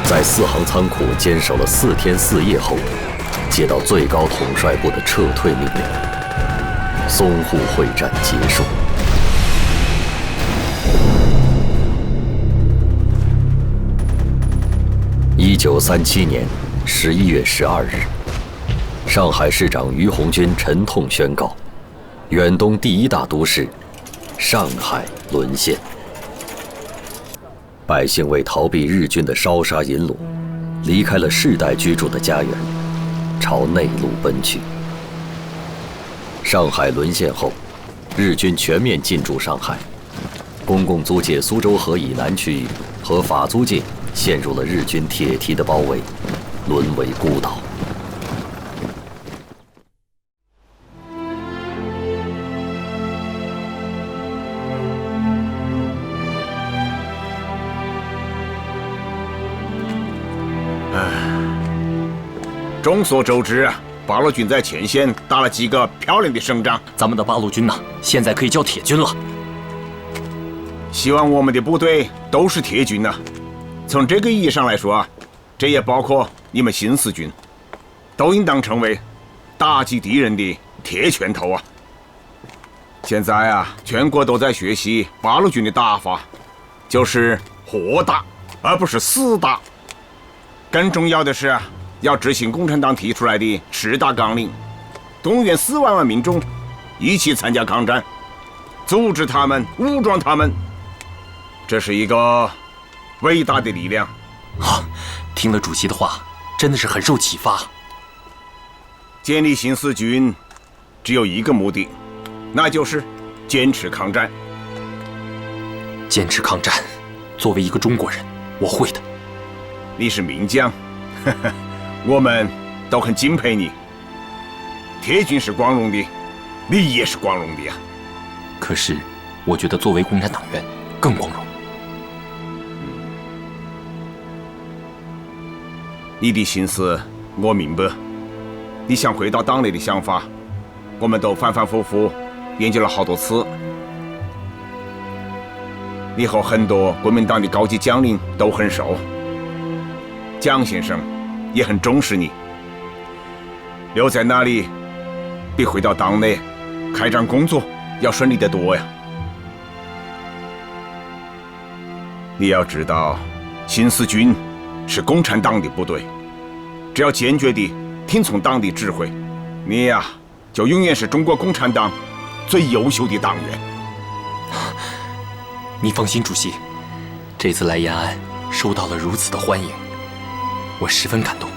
在四行仓库坚守了4天4夜后，接到最高统帅部的撤退命令，淞沪会战结束。1937年11月12日，上海市长于鸿钧沉痛宣告，远东第一大都市上海沦陷。百姓为逃避日军的烧杀淫掳，离开了世代居住的家园，朝内陆奔去。上海沦陷后，日军全面进驻上海，公共租界苏州河以南区域和法租界陷入了日军铁蹄的包围，沦为孤岛。众所周知，八路军在前线打了几个漂亮的胜仗。咱们的八路军呢，现在可以叫铁军了。希望我们的部队都是铁军呢。从这个意义上来说，这也包括你们新四军，都应当成为打击敌人的铁拳头啊！现在全国都在学习八路军的打法，就是活打，而不是死打。更重要的是，要执行共产党提出来的10大纲领，动员4万万民众一起参加抗战，组织他们，武装他们，这是一个伟大的力量。听了主席的话，真的是很受启发。建立新四军只有一个目的，那就是坚持抗战。坚持抗战，作为一个中国人，我会的。你是名将，我们都很敬佩你。铁军是光荣的，你也是光荣的呀。可是，我觉得作为共产党员更光荣。你的心思我明白，你想回到党内的想法，我们都反反复复研究了好多次。你和很多国民党的高级将领都很熟，蒋先生也很重视你。留在那里比回到党内开展工作要顺利得多呀。你要知道，新四军是共产党的部队，只要坚决地听从党的指挥，你就永远是中国共产党最优秀的党员。你放心，主席，这次来延安受到了如此的欢迎，我十分感动，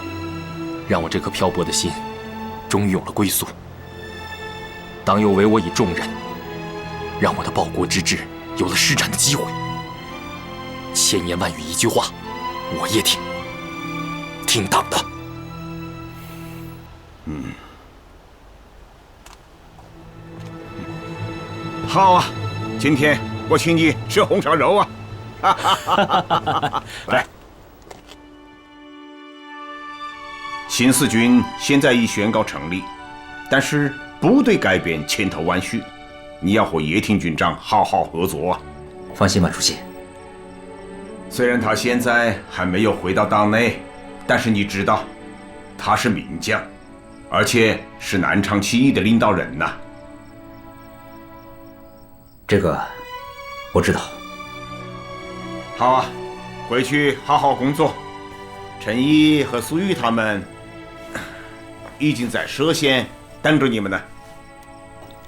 让我这颗漂泊的心终于有了归宿。党又委我以重任，让我的报国之志有了施展的机会。千言万语一句话，我也听党的。好啊，今天我请你吃红烧肉啊！来，新四军现在已宣告成立，但是部队改变千头万绪，你要和叶挺军长好好合作啊！放心吧，主席。虽然他现在还没有回到党内，但是你知道，他是名将，而且是南昌起义的领导人呐。这个我知道。好啊，回去好好工作。陈毅和苏玉他们已经在歙县等着你们呢。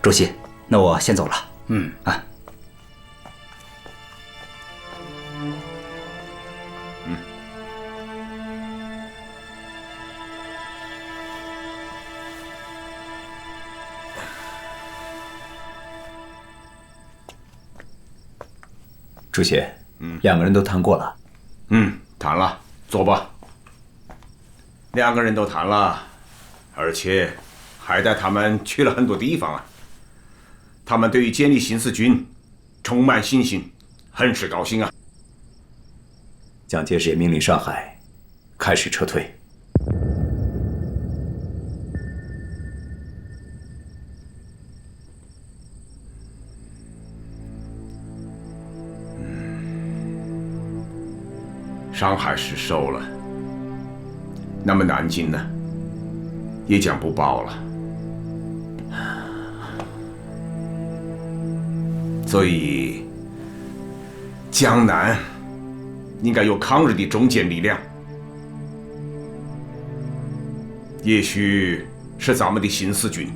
主席，那我先走了。主席，两个人都谈过了。谈了，坐吧。两个人都谈了，而且还带他们去了很多地方啊。他们对于建立新四军充满信心，很是高兴啊。蒋介石也命令上海开始撤退。上海失守了，那么南京呢，也将不保了。所以，江南应该有抗日的中坚力量，也许是咱们的新四军。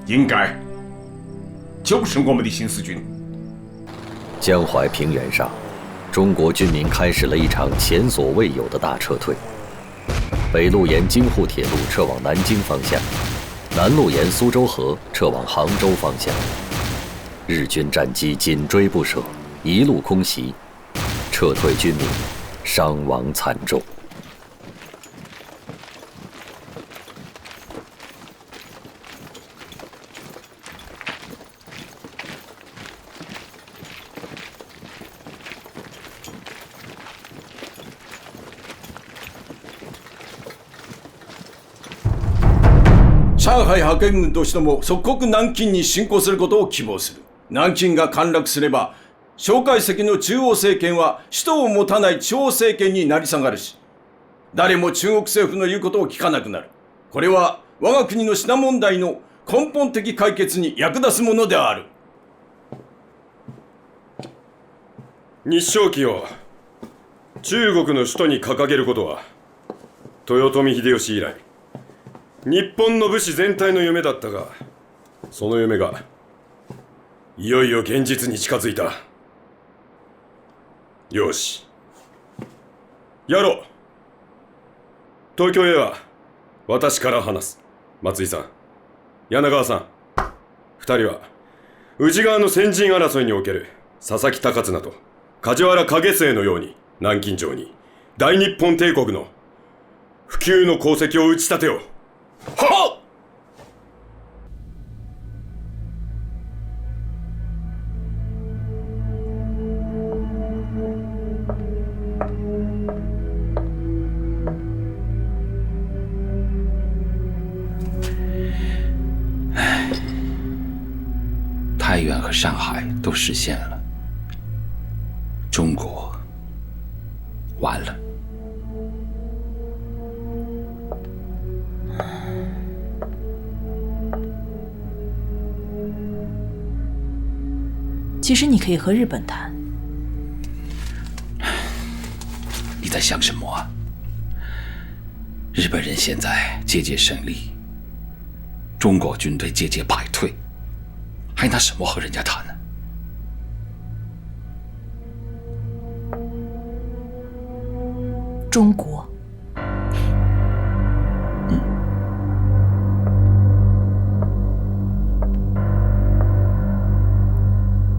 应该就是我们的新四军。江淮平原上，中国军民开始了一场前所未有的大撤退。北路沿京沪铁路撤往南京方向，南路沿苏州河撤往杭州方向。日军战机紧追不舍，一路空袭，撤退军民伤亡惨重。上海派遣軍としても即刻南京に侵攻することを希望する。南京が陥落すれば、蒋介石の中央政権は首都を持たない地方政権になり下がるし、誰も中国政府の言うことを聞かなくなる。これは我が国の品問題の根本的解決に役立つものである。日章旗を中国の首都に掲げることは、豊臣秀吉以来、日本の武士全体の夢だったが、その夢がいよいよ現実に近づいた。よし、やろう。東京へは私から話す。松井さん、柳川さん、二人は宇治川の先陣争いにおける佐々木高綱と梶原景末のように南京城に大日本帝国の普及の功績を打ち立てよう。はっ！太原和上海都实现了，中国完了。其实你可以和日本谈。你在想什么啊？日本人现在节节胜利，中国军队节节败退，还拿什么和人家谈呢？中国。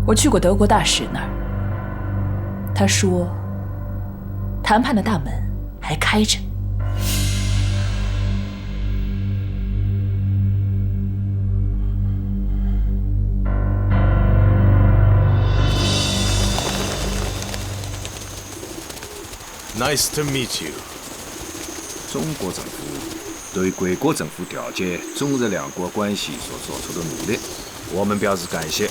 我去过德国大使那儿，他说，谈判的大门还开着。Nice to meet you。中国政府对贵国政府调解中日两国关系所做出的努力，我们表示感谢。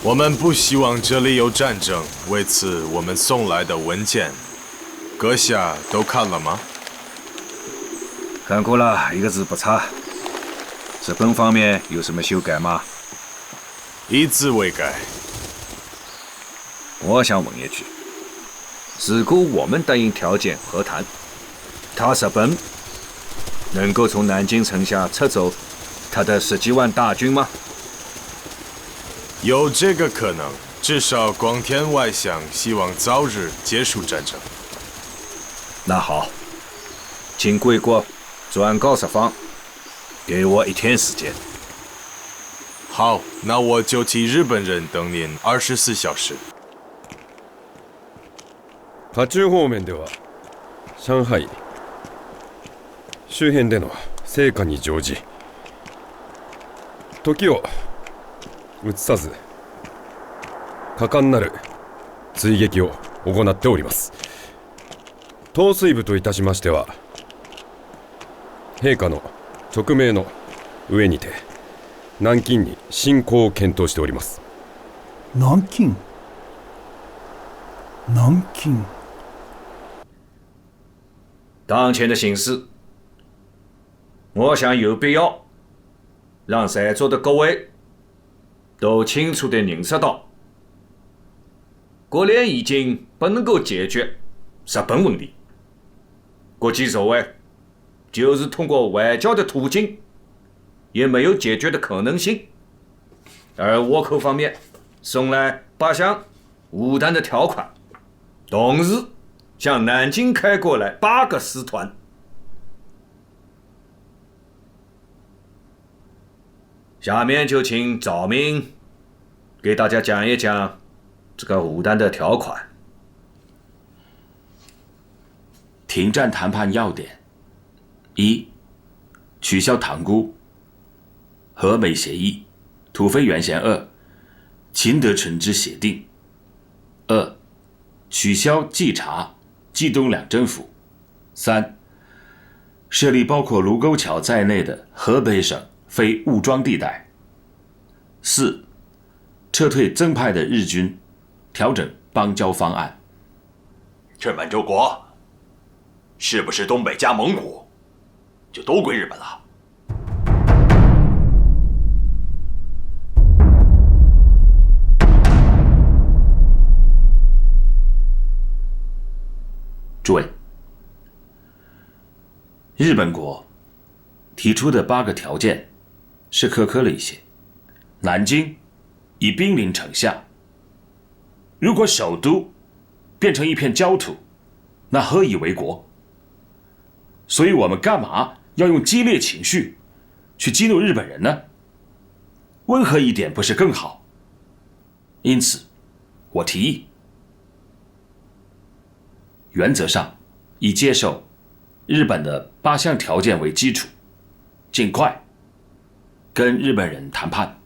我们不希望这里有战争，为此我们送来的文件，阁下都看了吗？看过了，一个字不差。日本方面有什么修改吗？一字未改。我想问一句，如果我们答应条件和谈，他日本能够从南京城下撤走他的10几万大军吗？有这个可能，至少广田外相希望早日结束战争。那好，请贵国转告日方，给我1天时间。好，那我就替日本人等您24小時。渦中方面では上海周辺での成果に乗じ、時を移さず果敢なる追撃を行っております。統帥部といたしましては、陛下の勅命の上にて南京に侵攻を検討しております。南京？南京。当前的形势，我想有必要让在座的各位都清楚地认识到，国联已经不能够解决日本问题，国际社会就是通过外交的途径也没有解决的可能性。而倭寇方面送来8项无弹的条款，同时向南京开过来8个师团。下面就请赵明给大家讲一讲这个无弹的条款。停战谈判要点：一、取消塘沽、和美协议、土肥原贤2、秦德纯之协定；二、取消冀察、冀东两政府；三、设立包括卢沟桥在内的河北省非武装地带；四、撤退增派的日军，调整邦交方案。这满洲国是不是东北加蒙古就都归日本了？诸位，日本国提出的8个条件是苛刻了一些。南京已兵临城下，如果首都变成一片焦土，那何以为国？所以我们干嘛要用激烈情绪去激怒日本人呢？温和一点不是更好？因此，我提议，原则上以接受日本的8项条件为基础，尽快跟日本人谈判。